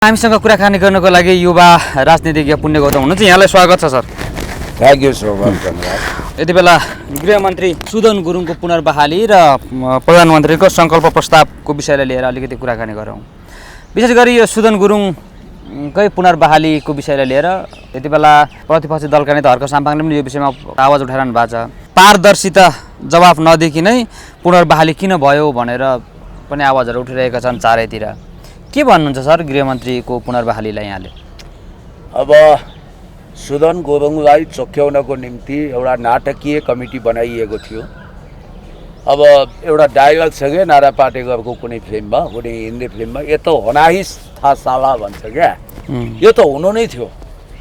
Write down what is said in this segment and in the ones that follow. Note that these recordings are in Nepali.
हामीसँग कुराकानी गर्नको लागि युवा राजनीतिज्ञ पुण्य गौतम हुनुहुन्छ। यहाँलाई स्वागत छ sir. Thank you so much धन्यवाद। यति बेला गृहमन्त्री सुदन गुरुङको पुनर्बहाली र प्रधानमन्त्रीको सङ्कल्प प्रस्तावको विषयलाई लिएर अलिकति कुराकानी गरौँ। विशेष गरी यो सुदन गुरुङकै पुनर्बहालीको विषयलाई लिएर यति बेला प्रतिपक्षी दलका नेता हर्क साम्पाङले पनि यो विषयमा आवाज उठाइरहनु भएको छ। पारदर्शिता जवाफ नदिकि नै पुनर्बहाली किन भयो भनेर पनि आवाजहरू उठिरहेका छन् चारैतिर। के भन्नुहुन्छ सर गृहमन्त्रीको पुनर्बहालीलाई यहाँले? अब सुदन गुरुङलाई चोख्याउनको निम्ति एउटा नाटकीय कमिटी बनाइएको थियो। अब एउटा डायलग छ क्या नारा पाटेकरको कुनै फिल्ममा, कुनै हिन्दी फिल्ममा, यो त होनाही था साला भन्छ क्या, यो त हुनु नै थियो।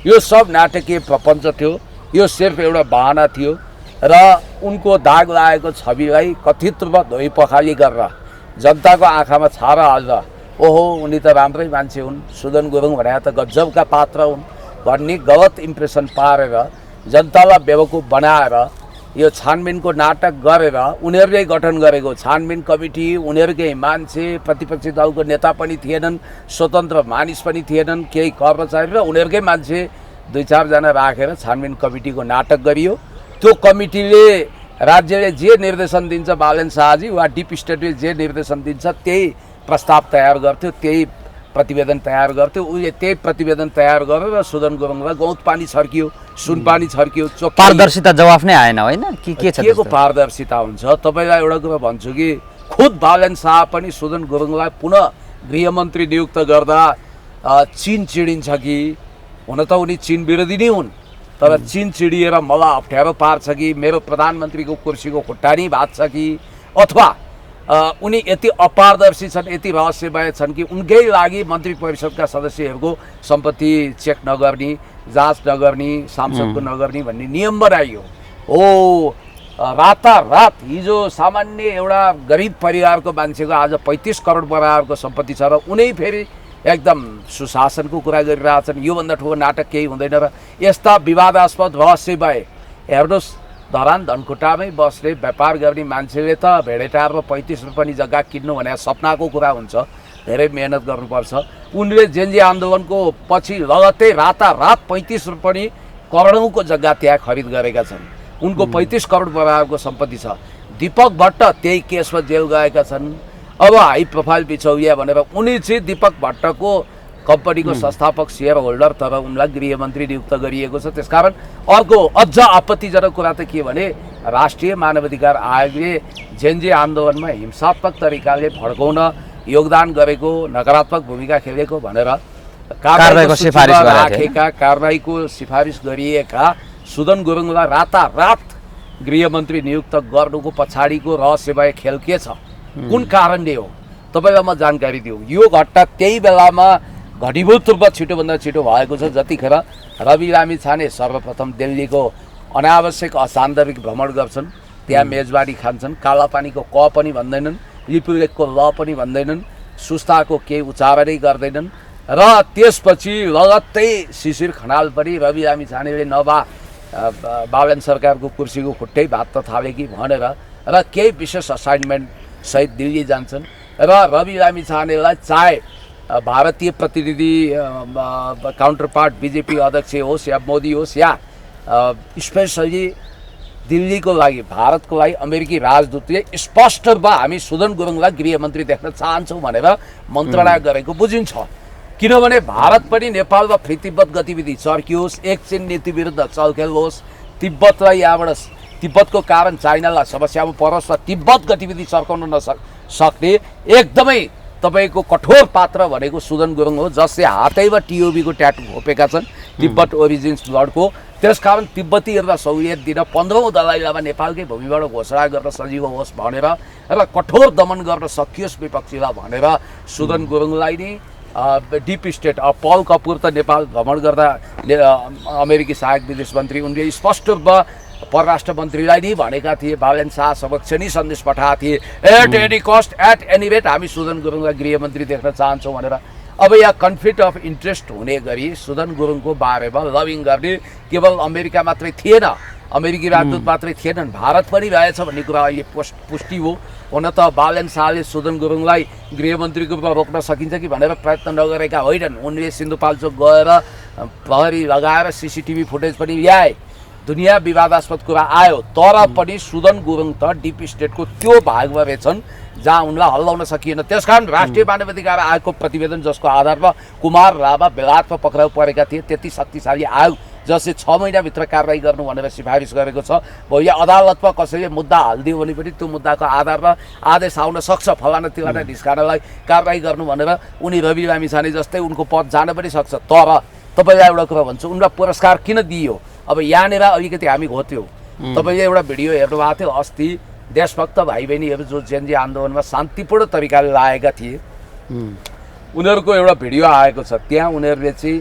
यो सब नाटकीय प्रपञ्च थियो, यो सिर्फ एउटा बहाना थियो र उनको दाग लागेको छविलाई कथित रूपमा धोइ पखाली गरेर जनताको आँखामा छारा हाल्दा ओहो उनी त राम्रै मान्छे हुन्, सुदन गुरुङ भने त गजबका पात्र हुन् भन्ने गलत इम्प्रेसन पारेर जनतालाई बेवकुफ बनाएर यो छानबिनको नाटक गरेर उनीहरूले गठन गरेको छानबिन कमिटी, उनीहरूकै मान्छे, प्रतिपक्षी दलको नेता पनि थिएनन्, स्वतन्त्र मानिस पनि थिएनन्, केही कर्मचारी र उनीहरूकै मान्छे दुई चारजना राखेर छानबिन कमिटीको नाटक गरियो। त्यो कमिटीले राज्यले जे निर्देशन दिन्छ, बालन शाहजी वा डिप स्टेटले जे निर्देशन दिन्छ त्यही प्रस्ताव तयार गर्थ्यो, त्यही प्रतिवेदन तयार गर्थ्यो। उसले त्यही प्रतिवेदन तयार गरेर सुदन गुरुङलाई गौत पानी छर्कियो, सुन पानी छर्कियो। पारदर्शिता जवाफ नै आएन होइन? के छ को पारदर्शिता हुन्छ? तपाईँलाई एउटा कुरा भन्छु कि खुद बालन शाह पनि सुदन गुरुङलाई पुनः गृहमन्त्री नियुक्त गर्दा चिन चिडिन्छ कि, हुन त उनी चिन विरोधी नै हुन्, तर चिन चिडिएर मलाई अप्ठ्यारो पार्छ कि, मेरो प्रधानमन्त्रीको कुर्सीको खुट्टा नै भाँच्छ कि, अथवा उनी यति अपारदर्शी छन्, यति रहस्यमय छन् कि उनकै लागि मन्त्री परिषदका सदस्यहरूको सम्पत्ति चेक नगर्ने, जाँच नगर्ने, सांसदको नगर्ने भन्ने नियम बनाइयो। हो रातारात हिजो सामान्य एउटा गरिब परिवारको मान्छेको आज 35 करोड बराबरको सम्पत्ति छ र उनै फेरि एकदम सुशासनको कुरा गरिरहेछन्। योभन्दा ठुलो नाटक केही हुँदैन। र यस्ता विवादास्पद रहस्यमय हेर्नुहोस्, धरान धनकुटामै बस्ने व्यापार गर्ने मान्छेले त भेडेटारमा 35 रुपियाँ जग्गा किन्नु भने सपनाको कुरा हुन्छ, धेरै मेहनत गर्नुपर्छ। उनले जेनजी आन्दोलनको पछि लगत्तै रातारात 35 रुपियाँ करोडौँको जग्गा त्यहाँ खरिद गरेका छन्। उनको 35 करोड बराबरको सम्पत्ति छ। दीपक भट्ट त्यही केसमा जेल गएका छन्। अब हाई प्रोफाइल बिछौलिया भनेर उनी चाहिँ दीपक भट्टको कम्पनीको संस्थापक सेयर होल्डर, तर उनलाई गृहमन्त्री नियुक्त गरिएको छ। त्यसकारण अर्को अझ आपत्तिजनक कुरा त के भने राष्ट्रिय मानवाधिकार आयोगले जेनजी आन्दोलनमा हिंसात्मक तरिकाले भड्काउन योगदान गरेको, नकारात्मक भूमिका खेलेको भनेर कारबाहीको सिफारिस गरिएका सुदन गुरुङलाई रातारात गृहमन्त्री नियुक्त गर्नुको पछाडिको रहस्यमय खेल के छ, कुन कारणले हो, तपाईँलाई म जानकारी दिउँ। यो घटना त्यही बेलामा घनीभूत रूपमा छिटोभन्दा छिटो भएको छ जतिखेर रवि लामिछाने सर्वप्रथम दिल्लीको अनावश्यक असान्दर्भिक भ्रमण गर्छन्, त्यहाँ मेजबानी खान्छन्, कालापानीको क पनि भन्दैनन्, लिपुलेखको ल पनि भन्दैनन्, सुस्ताको केही उच्चारणै गर्दैनन् र त्यसपछि लगत्तै शिशिर खनाल पनि रवि लामिछानेले बालन सरकारको कुर्सीको खुट्टै भात्न थाले कि भनेर र केही विशेष असाइनमेन्ट सहित दिल्ली जान्छन् र रवि लामिछानेलाई चाहे भारतीय प्रतिनिधि काउन्टर पार्ट बिजेपी अध्यक्ष होस् या मोदी होस् या स्पेसली दिल्लीको लागि भारतको लागि अमेरिकी राजदूतले स्पष्ट रूपमा हामी सुदन गुरुङलाई गृहमन्त्री देख्न चाहन्छौँ भनेर मन्त्रणा गरेको बुझिन्छ। किनभने भारत पनि नेपालमा फ्री तिब्बत गतिविधि चर्कियोस्, एक चीन नीति विरुद्ध चलखेल होस्, तिब्बतलाई यहाँबाट तिब्बतको कारण चाइनालाई समस्यामा परोस् र तिब्बत गतिविधि चर्काउन नसक्ने एकदमै तपाईँको कठोर पात्र भनेको सुदन गुरुङ हो, जसले हातैमा टिओबीको ट्याटु खोपेका छन्, तिब्बत ओरिजिन्स ब्लडको। त्यसकारण तिब्बतीहरूलाई सहुलियत दिन 15औँ दलाई लामा नेपालकै भूमिबाट घोषणा गर्न सजिलो होस् भनेर र कठोर दमन गर्न सकियोस् विपक्षीलाई भनेर सुदन गुरुङलाई नै डिप स्टेट पल कपुर त नेपाल भ्रमण गर्दा अमेरिकी सहायक विदेश मन्त्री उनले स्पष्ट रूपमा परराष्ट्र मन्त्रीलाई नै भनेका थिए, बालन शाह समक्ष नै सन्देश पठाएका थिए, at any cost at any rate हामी सुदन गुरुङलाई गृहमन्त्री देख्न चाहन्छौँ भनेर। अब यहाँ कन्फ्लिक्ट अफ इन्ट्रेस्ट हुने गरी सुदन गुरुङको बारेमा लबिङ गर्ने केवल अमेरिका मात्रै थिएन, अमेरिकी राजदूत मात्रै थिएनन्, भारत पनि रहेछ भन्ने कुरा अहिले पुष्टि हो। हुन त बालन शाहले सुदन गुरुङलाई गृहमन्त्रीको रूपमा रोक्न सकिन्छ कि भनेर प्रयत्न नगरेका होइनन्। उनले सिन्धुपाल्चोक गएर प्रहरी लगाएर CCTV फुटेज पनि ल्याए, दुनियाँ विवादास्पद कुरा आयो। तर पनि सुदन गुरुङ त डिप स्टेटको त्यो भागमा रहेछन् जहाँ उनलाई हल्लाउन सकिएन। त्यसकारण राष्ट्रिय मानवाधिकार आयोगको प्रतिवेदन, जसको आधारमा कुमार राभा बेलायतमा पक्राउ परेका थिए, त्यति शक्तिशाली आयोग जसले 6 महिनाभित्र कारवाही गर्नु भनेर सिफारिस गरेको छ। भोलि अदालतमा कसैले मुद्दा हालिदियो भने पनि त्यो मुद्दाको आधारमा आदेश आउन सक्छ फलाना तिलाना ढिस्कानालाई कारवाही गर्नु भनेर। उनी रवि लामिछाने जस्तै उनको पद जान पनि सक्छ। तर तपाईँलाई एउटा कुरा भन्छु, उनलाई पुरस्कार किन दिइयो? अब यहाँनिर अलिकति हामी घोट्यौँ। तपाईँले एउटा भिडियो हेर्नुभएको थियो अस्ति, देशभक्त भाइ बहिनीहरू जो जेनजी आन्दोलनमा शान्तिपूर्ण तरिकाले लागेका थिए, उनीहरूको एउटा भिडियो आएको छ। त्यहाँ उनीहरूले चाहिँ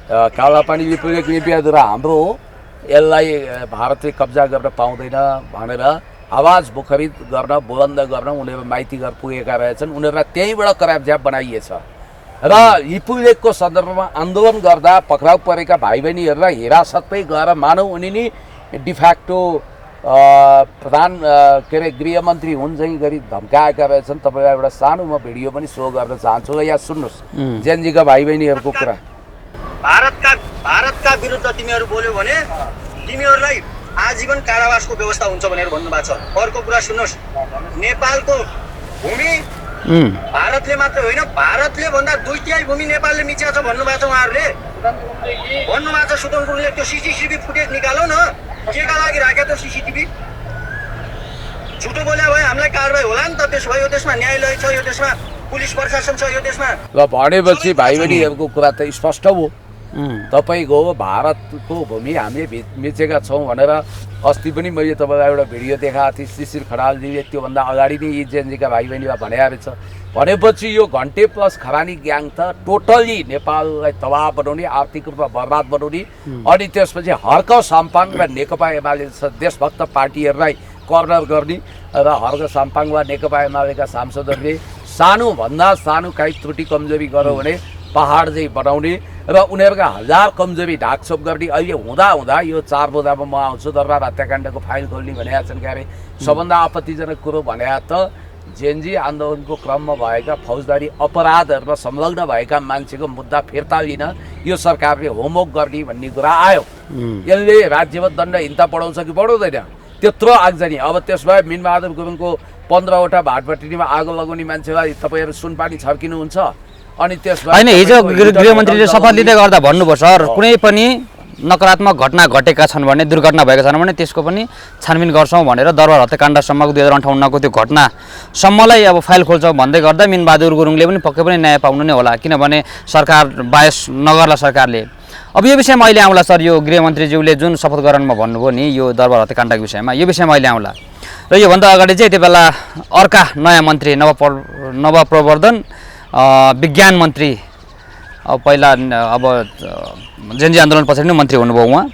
कालापानी विपुलक निपियाद्वारा हाम्रो हो, यसलाई भारतले कब्जा गर्न पाउँदैन भनेर आवाज मुखरित गर्न, बुलन्द गर्न उनीहरू माइती घर पुगेका रहेछन्। उनीहरूलाई त्यहीँबाट करापझ्याप बनाइएछ र हिपुलेकको सन्दर्भमा आन्दोलन गर्दा पक्राउ परेका भाइ बहिनीहरूलाई हिरासतमै गएर मानव उनी नै डिफ्याक्टो प्रधान के अरे गृहमन्त्री हुन् चाहिँ गरी धम्काएका रहेछन्। तपाईँलाई एउटा सानो म भिडियो पनि सो गर्न चाहन्छु र यहाँ सुन्नुहोस् जेनजीका भाइ बहिनीहरूको कुरा। भारतका विरुद्ध तिमीहरू बोल्यो भने तिमीहरूलाई आजीवन कारावासको व्यवस्था हुन्छ भनेर भन्नुभएको छ। अर्को कुरा सुन्नुहोस्, नेपालको भूमि भारतले मात्र होइन, भारतले भन्दा 2/3 भूमि नेपालले मिचेको छ भन्नुभएको छ। उहाँहरूले भन्नुभएको छ सुदन गुरुङले त्यो CCTV फुटेज निकालौ न, केका लागि राख्यो त्यो CCTV? झुटो बोल्या भए हामीलाई कारवाही होला नि त। त्यसो भए यो देशमा न्यायालय छ, यो देशमा पुलिस प्रशासन छ, यो देशमा ल भनेपछि भाइ बहिनीहरूको कुरा त स्पष्ट हो। तपाईँको भारतको भूमि हामीले मिचेका छौँ भनेर अस्ति पनि मैले तपाईँलाई एउटा भिडियो देखाएको थिएँ। शिशिर खनालजीले त्योभन्दा अगाडि नै यी जेनजीका भाइ बहिनीलाई भने रहेछ। भनेपछि यो घन्टे प्लस खरानी ग्याङ त टोटली नेपाललाई तबाह बनाउने, आर्थिक रूपमा बर्बाद बनाउने, अनि त्यसपछि हर्क साम्पाङ र नेकपा एमाले देशभक्त पार्टीहरूलाई कर्नर गर्ने र हर्क साम्पाङ वा नेकपा एमालेका सांसदहरूले सानोभन्दा सानो काहीँ त्रुटि कमजोरी गर्यो भने पहाड चाहिँ बनाउने र उनीहरूका हजार कमजोरी ढाकछोप गर्ने। अहिले हुँदा यो 4 बुँदामा म आउँछु दरबार हत्याकाण्डको फाइल खोल्ने भनेका छन् क्यारे। सबभन्दा आपत्तिजनक कुरो भने त जेनजी आन्दोलनको क्रममा भएका फौजदारी अपराधहरूमा संलग्न भएका मान्छेको मुद्दा फिर्ता लिन यो सरकारले होमवर्क गर्ने भन्ने कुरा आयो। यसले राज्यमा दण्डहीनता बढाउँछ कि बढाउँदैन त्यत्रो आगजनी। अब त्यसमा मिनबहादुर गुरुङको 15वटा भाटभटिनीमा आगो लगाउने मान्छेलाई तपाईँहरू सुनपानी छर्किनुहुन्छ। अनि त्यसमा होइन, हिजो गृहमन्त्रीले शपथ लिँदै गर्दा भन्नुभयो सर, कुनै पनि नकारात्मक घटना घटेका छन् भने, दुर्घटना भएका छन् भने त्यसको पनि छानबिन गर्छौँ भनेर दरबार हत्याकाण्डसम्मको 2058को त्यो घटनासम्मलाई अब फाइल खोल्छौँ भन्दै गर्दा मिनबहादुर गुरुङले पनि पक्कै पनि न्याय पाउनु नै होला, किनभने सरकार बायस नगर्ला सरकारले। अब यो विषयमा अहिले आउँला सर, यो गृहमन्त्रीज्यूले जुन शपथ ग्रहणमा भन्नुभयो नि यो दरबार हत्याकाण्डको विषयमा, यो विषयमा अहिले आउँला। र योभन्दा अगाडि चाहिँ त्यो बेला अर्का नयाँ मन्त्री नवप्रवर्धन विज्ञान मन्त्री, अब पहिला अब जेनजी आन्दोलन पछाडि नै मन्त्री हुनुभयो उहाँ।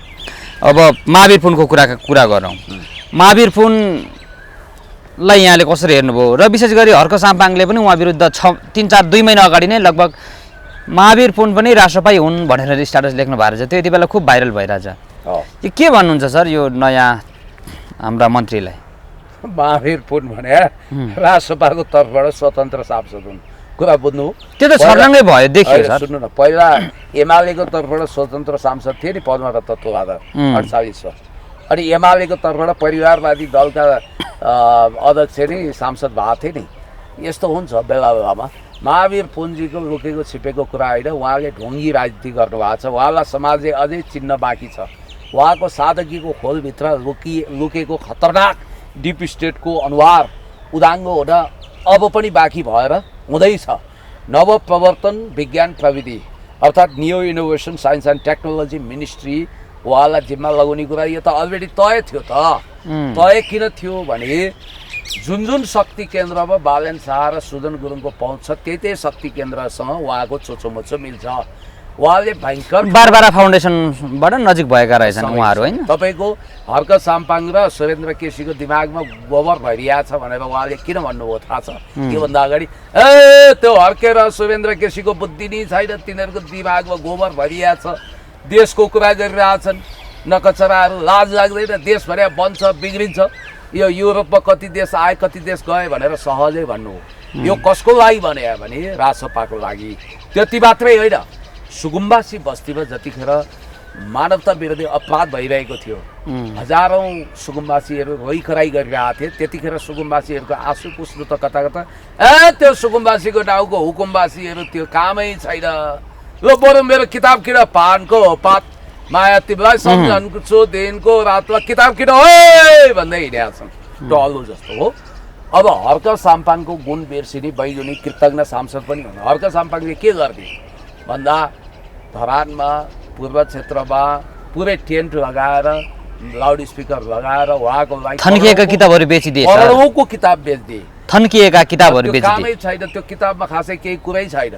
अब महावीर पुनको कुरा गरौँ। महावीर पुनलाई यहाँले कसरी हेर्नुभयो? र विशेष गरी हर्क साम्पाङले पनि उहाँ विरुद्ध 2 महिना अगाडि नै लगभग महावीर पुन पनि राष्ट्रपाई हुन् भनेर स्ट्याटस लेख्नु भएको रहेछ। त्यो यति बेला खुब भाइरल भइरहेछ। यो के भन्नुहुन्छ सर यो नयाँ हाम्रा मन्त्रीलाई? महावीर पुन भने राष्ट्रपाको तर्फबाट स्वतन्त्र सांसद हुन्, कुरा बुझ्नु। त्यो त छर्लङ्गै भयो देखियो सर। सुन्नु न, पहिला एमालेको तर्फबाट स्वतन्त्र सांसद थिए नि पद्मनाभ तत्त्ववादर 48 वर्ष, अनि एमालेको तर्फबाट परिवारवादी दलका अध्यक्ष नि सांसद भएको थिए नि। यस्तो हुन्छ बेला बेलामा। महावीर पुनजीको लुकेको छिपेको कुरा होइन, उहाँले ढोङ्गी राजनीति गर्नुभएको छ। उहाँलाई समाजले अझै चिन्न बाँकी छ। उहाँको सादगीको खोलभित्र लुकेको खतरनाक डिप स्टेटको अनुहार उदाङ्गो हुन अब पनि बाँकी भएर हुँदैछ। नवप्रवर्तन विज्ञान प्रविधि अर्थात् new innovation science and technology ministry उहाँलाई जिम्मा लगाउने कुरा यो त अलरेडी तय थियो त। तय किन थियो भने जुन शक्ति केन्द्रमा बालन शाह र सुदन गुरुङको पहुँच छ त्यही शक्ति केन्द्रसँग उहाँको चोचोमोचो मिल्छ। उहाँले भयङ्कर बारबारा फाउन्डेसनबाट नजिक भएका रहेछन् उहाँहरू होइन। तपाईँको हर्क साम्पाङ र सुरेन्द्र केसीको दिमागमा गोबर भइरहेछ भनेर उहाँले किन भन्नुभयो थाहा छ? योभन्दा अगाडि त्यो हर्के र सुरेन्द्र केसीको बुद्धि नै छैन, तिनीहरूको दिमागमा गोबर भइरहेछ, देशको कुरा गरिरहेछन्। नकचराहरू लाज लाग्दैन, देशभरि बन्छ बिग्रिन्छ। यो युरोपमा कति देश आए कति देश गए भनेर सहजै भन्नु हो। यो कसको लागि भने रासपाको लागि। त्यति मात्रै होइन, सुकुम्बासी बस्तीमा जतिखेर मानवता विरोधी अपराध भइरहेको थियो, हजारौँ सुकुम्बासीहरू रोइखराइ गरिरहेका थिए, त्यतिखेर सुकुम्बासीहरूको आँसु पुस्नु त कता कता, त्यो सुकुम्बासीको टाउको हुकुमबासीहरू त्यो कामै छैन। ल बरु मेरो किताब किन पानको पात माया तिमीलाई सम्झन्छु दिनको रातमा किताब किन है भन्दै हिँडेका छन् टल्लो जस्तो हो। अब हर्क साम्पाङको गुण बिर्सिने बैगुनी कृतज्ञ सांसद पनि हुनु। हर्क साम्पाङले के गर्थे भन्दा धरानमा पूर्व क्षेत्रमा पुरै टेन्ट लगाएर लाउड स्पिकर लगाएर उहाँको लागि थन्किएका किताबहरू बेचिदिए, करोडौँको किताब बेच्दिए, थन्किएका किताबहरू बेचिदिए। कामै छैन त्यो किताबमा, खासै केही कुरै छैन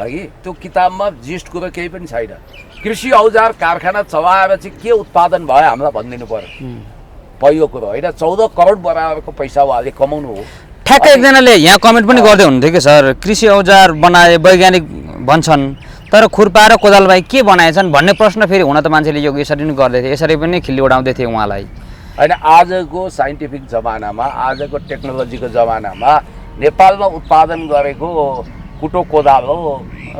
है। त्यो किताबमा जिस्ट कुरो केही पनि छैन। कृषि औजार कारखाना चलाएर चाहिँ के उत्पादन भयो हामीलाई भनिदिनु पर्यो पहिलो कुरो होइन। 14 करोड बराबरको पैसा उहाँले कमाउनु हो। ठ्याक्कै एकजनाले यहाँ कमेन्ट पनि गर्दै हुनुहुन्थ्यो कि सर कृषि औजार बनाए वैज्ञानिक भन्छन् तर खुर्पा र कोदालबाई के बनाएछन् भन्ने प्रश्न फेरि हुन त मान्छेले यो यसरी नै गर्दै थिए, यसरी पनि खिल्ली उडाउँदै थिए उहाँलाई होइन। आजको साइन्टिफिक जमानामा, आजको टेक्नोलोजीको जमानामा नेपालमा उत्पादन गरेको कुटो कोदालो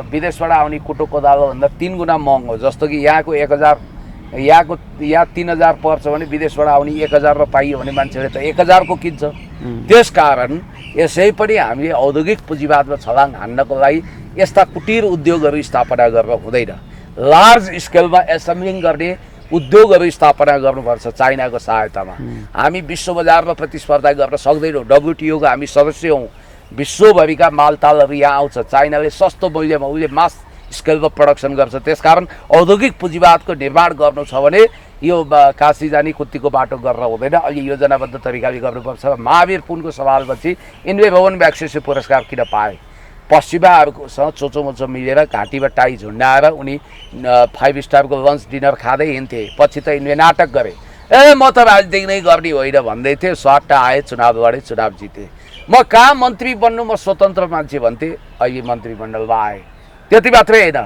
विदेशबाट आउने कुटो कोदालो भन्दा 3 गुणा महँगो। जस्तो कि यहाँको 1000 यहाँ 3000 पर्छ भने विदेशबाट आउने 1000 र पाइयो भने मान्छेले त 1000 को किन्छ। त्यसकारण यसै पनि हामीले औद्योगिक पुँजीवादमा छलाङ हान्नको लागि यस्ता कुटीर उद्योगहरू स्थापना गरेर हुँदैन। लार्ज स्केलमा एसेम्बलिङ गर्ने उद्योगहरू स्थापना गर्नुपर्छ चाइनाको सहायतामा। हामी विश्व बजारमा प्रतिस्पर्धा गर्न सक्दैनौँ। WTO को हामी सदस्य हौँ। विश्वभरिका मालतालहरू यहाँ आउँछ। चाइनाले सस्तो मूल्यमा उसले मास स्केलमा प्रडक्सन गर्छ। त्यसकारण औद्योगिक पुँजीवादको निर्माण गर्नु छ भने यो काशी जाने कुत्तीको बाटो गरेर हुँदैन, अलि योजनाबद्ध तरिकाले गर्नुपर्छ। महावीर पुनको सवालपछि इन्वे भवन म्याग्सेसे पुरस्कार किन पाए? पश्चिमाहरूसँग चोचोमोचो मिलेर घाँटीमा टाई झुन्डाएर उनी 5 स्टारको लन्च डिनर खाँदै हिँड्थे। पछि त इन्वे नाटक गरे, म त राजनीति नै गर्ने होइन भन्दै थिएँ। स्वाट्टा आए, चुनाव लडे, चुनाव जिते। म कहाँ मन्त्री बन्नु, म स्वतन्त्र मान्छे भन्थे। अहिले मन्त्रीमण्डलमा आए। त्यति मात्रै होइन,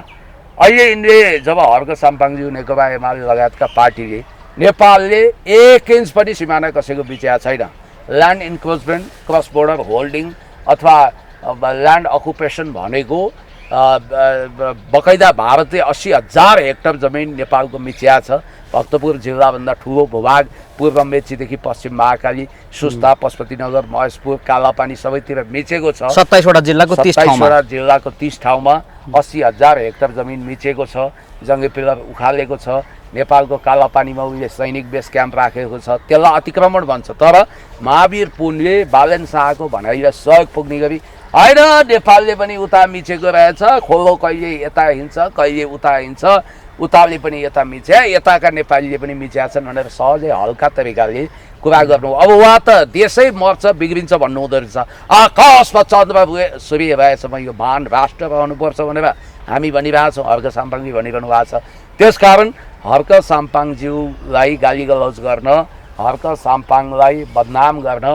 अहिले यिनले जब हर्क साम्पाङज्यू नेकपा एमाले लगायतका पार्टीले नेपालले 1 इन्च पनि सिमाना कसैको बिचेको छैन। Land encroachment, cross border holding अथवा ल्यान्ड अकुपेसन भनेको बकैदा भारतले 80,000 हेक्टर जमिन नेपालको मिचिया छ। भक्तपुर जिल्लाभन्दा ठुलो भूभाग पूर्व मेचीदेखि पश्चिम महाकाली, सुस्ता, पशुपतिनगर, महेशपुर, कालापानी सबैतिर मिचेको छ। 27वटा जिल्लाको 30 ठाउँमा 80,000 हेक्टर जमिन मिचेको छ। जङ्गे पिलर उखालेको छ। नेपालको कालापानीमा उहिले सैनिक बेस क्याम्प राखेको छ। त्यसलाई अतिक्रमण भन्छ। तर महावीर पुनले बालेन शाहको भनाइलाई सहयोग पुग्ने गरी होइन नेपालले पनि उता मिचेको रहेछ, खोलो कहिले यता हिँड्छ कहिले उता हिँड्छ, उताले पनि यता मिच्या, यताका नेपालीले पनि मिच्या छन् भनेर सहजै हल्का तरिकाले कुरा गर्नु। अब उहाँ त देशै मर्छ बिग्रिन्छ भन्नु हुँदो रहेछ। आकाशमा चन्द्रमा सूर्य रहेछ, यो महान राष्ट्र रहनुपर्छ भनेर हामी भनिरहेछौँ, हर्क साम्पाङले भनिरहनु भएको छ। त्यसकारण हर्क साम्पाङज्यूलाई गाली गलौज गर्न, हर्क साम्पाङलाई बदनाम गर्न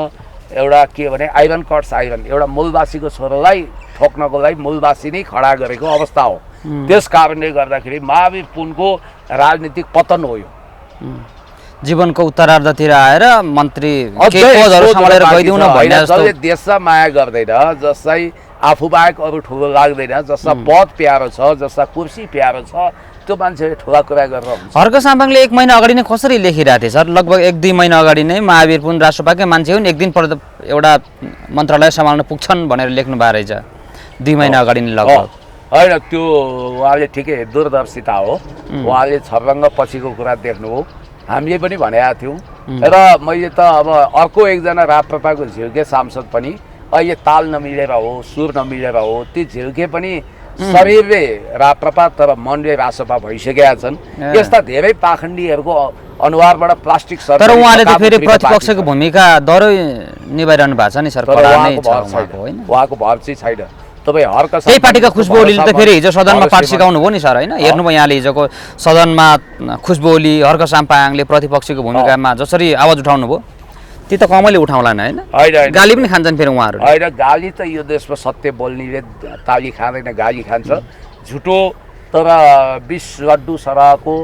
एउटा के भने आइरन कट्स आइरन, एउटा मूलवासीको छोरोलाई ठोक्नको लागि मूलवासी नै खडा गरेको अवस्था हो। त्यस कारणले गर्दाखेरि महावीर पुनको राजनीतिक पतन हो। यो जीवनको उत्तरार्धतिर आएर मन्त्री पदहरू सम्हालेर गइदिउँ न भन्ने जसले देशमा माया गर्दैन, जसलाई आफू बाहेक अरू ठुलो लाग्दैन, जसलाई पद प्यारो छ, जसलाई कुर्सी प्यारो छ, त्यो मान्छेले ठुला कुरा गरेर हुन्छ। हर्क साम्पाङले 1 महिना अगाडि नै कसरी लेखिरहेको थिए सर? लगभग 1-2 महिना अगाडि नै महावीर पुन राष्ट्रपाकै मान्छे हुन्, 1 दिन एउटा मन्त्रालय सम्हाल्न पुग्छन् भनेर लेख्नु भएको रहेछ 2 महिना अगाडि नै लगभग। होइन त्यो उहाँले ठिकै दूरदर्शिता हो, उहाँले छर्रङ्ग पछिको कुरा देख्नु हो। हामीले पनि भनेका थियौँ र मैले त अब अर्को एकजना राप्रपाको झिल्के सांसद पनि अहिले ताल नमिलेर हो, सुर नमिलेर हो, ती झिल्के पनि शरीरले राप्रपा तर मनले रासपा भइसकेका छन्। यस्ता धेरै पाखण्डीहरूको अनुहारबाट प्लास्टिक सर्जरी। तर उहाँले त फेरि प्रतिपक्षको भूमिका दरै निभाइरहनु भएको छ नि सर, उहाँको भर चाहिँ छैन। तपाईँ हर्क त्यही पार्टीका खुशबु ओलीले त फेरि हिजो सदनमा पाठ सिकाउनु भयो नि सर, होइन? हेर्नुभयो यहाँले हिजोको सदनमा खुशबु ओली, हर्क साम्पाङले प्रतिपक्षको भूमिकामा जसरी आवाज उठाउनु भयो ती त कमैले उठाउलान्, होइन? गाली पनि खान्छन् फेरि उहाँहरू। होइन, गाली त यो देशमा सत्य बोल्नेले ताली खाँदैन, गाली खान्छ झुटो। तर 20 लड्डु सरहको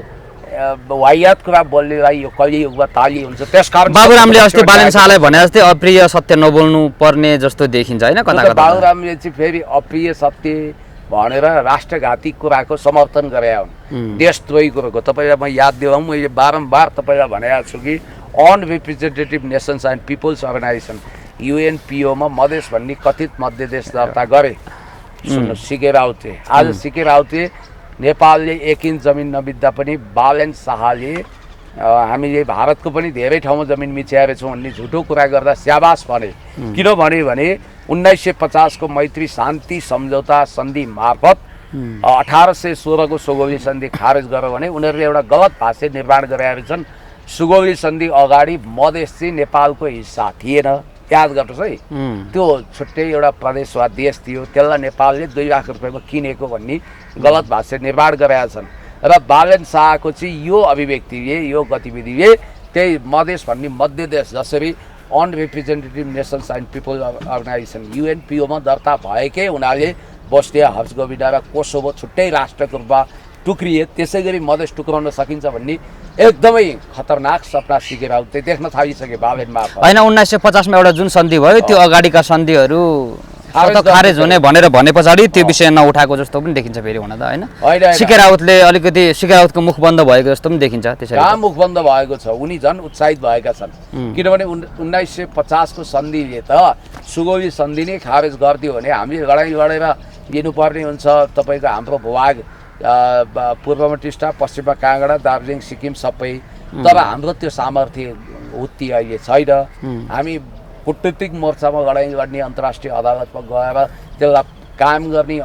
वाहियात कुरा बोल्नेलाई यो कलियुगमा ताली हुन्छ। त्यसकारण बाबुरामले अस्ति बालेन शाहलाई भने जस्तै अप्रिय सत्य नबोल्नु पर्ने जस्तो देखिन्छ हैन कता कता। बाबुरामले चाहिँ फेरि अप्रिय सत्य भनेर राष्ट्रघाती कुराको समर्थन गरे हुन्, देशद्रोही कुरोको। तपाईँलाई म याद दिलाउँ, मैले बारम्बार तपाईँलाई भनेको छु कि unrepresentative nations and peoples organisation UNPO मा मधेस भन्ने कथित मध्य देश दर्ता गरे। सुन्नु, सिके राउते आज सिके राउते नेपालले 1 इन्च जमिन नबित्दा पनि बालेन शाहले हामीले भारतको पनि धेरै ठाउँमा जमिन मिच्याएर छौँ भन्ने झुटो कुरा गर्दा स्याबास भने। किनभने भने 1950 को मैत्री शान्ति सम्झौता सन्धि मार्फत 1816 को सुगौली सन्धि खारेज गर्यो भने उनीहरूले एउटा गलत भाष्य निर्माण गरेका छन्। सुगौली सन्धि अगाडि मधेस चाहिँ नेपालको हिस्सा थिएन, याद गर्नुहोस् है। त्यो छुट्टै एउटा प्रदेश वा देश थियो, त्यसलाई नेपालले 2 लाख रुपियाँमा किनेको भन्ने गलत भाष्य निर्माण गरेका छन्। र बालेन शाहको चाहिँ यो अभिव्यक्तिले, यो गतिविधिले त्यही मधेस भन्ने मध्य देश जसरी unrepresented nations and people organization UNPO मा दर्ता भएकै हुनाले बोस्निया हर्जगोभिना र कोसोभो छुट्टै राष्ट्रको रूपमा टुक्रिए, त्यसै गरी मधेस टुक्राउन सकिन्छ भन्ने एकदमै खतरनाक सपना सिके राउतले देख्न थालिसके बालेन मार्फत। हैन 1950 मा एउटा जुन सन्धि भयो त्यो अगाडिका सन्धिहरू खारेज हुने भनेर भने पछाडि त्यो विषय नउठाएको जस्तो पनि देखिन्छ फेरि हुन त हैन। सिके राउतले अलिकति सिके राउतको मुख बन्द भएको जस्तो पनि देखिन्छ। त्यसरी कहाँ मुख बन्द भएको छ, उनी झन् उत्साहित भएका छन्। किनभने 1950 को सन्धिले त सुगौली सन्धि नै खारेज गरिदियो भने हामीले लडाइँ लडेर लिनुपर्ने हुन्छ। तपाईँको हाम्रो भूभाग पूर्वमा टिस्टा, पश्चिममा काँगडा, दार्जिलिङ, सिक्किम सबै, तर हाम्रो त्यो सामर्थ्य उत्ति अहिले छैन। हामी कूटनीतिक मोर्चामा लडाइँ गर्ने, अन्तर्राष्ट्रिय अदालतमा गएर त्यसलाई कायम गर्ने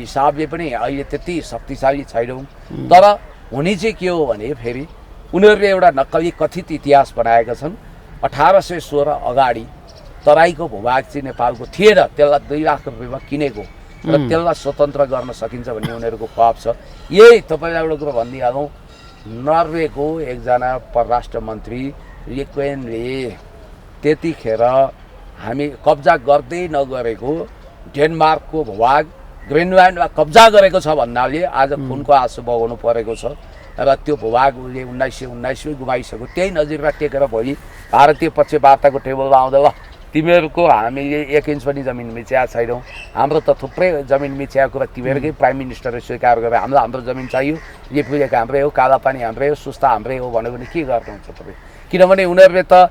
हिसाबले पनि अहिले त्यति शक्तिशाली छैनौँ। तर हुने चाहिँ के हो भने फेरि उनीहरूले एउटा नक्कली कथित इतिहास बनाएका छन्। 1816 अगाडि तराईको भूभाग चाहिँ नेपालको थिएन, त्यसलाई 2 लाख रुपियाँमा किनेको र त्यसलाई स्वतन्त्र गर्न सकिन्छ भन्ने उनीहरूको ख्वाब छ। यही तपाईँलाई एउटा कुरो भनिदिइहालौँ, नर्वेको एकजना परराष्ट्र मन्त्री लेक्वेनले त्यतिखेर हामी कब्जा गर्दै नगरेको डेनमार्कको भूभाग ग्रिनल्यान्डमा कब्जा गरेको छ भन्नाले आज खुनको आँसु बगाउनु परेको छ। र त्यो भूभाग उसले 1919 मै गुमाइसक्यो। त्यही नजिरमा टेकेर भोलि भारतीय पक्ष वार्ताको टेबलमा आउँदा ल तिमीहरूको हामीले 1 इन्च पनि जमिन मिच्या छैनौँ, हाम्रो त थुप्रै जमिन मिच्याएको कुरा तिमीहरूकै प्राइम मिनिस्टरले स्वीकार गरेर हाम्रो जमिन चाहियो, लिपुलेको हाम्रै हो, कालापानी हाम्रै हो, सुस्ता हाम्रै हो भन्यो भने के गर्नुहुन्छ तपाईँ? किनभने उनीहरूले त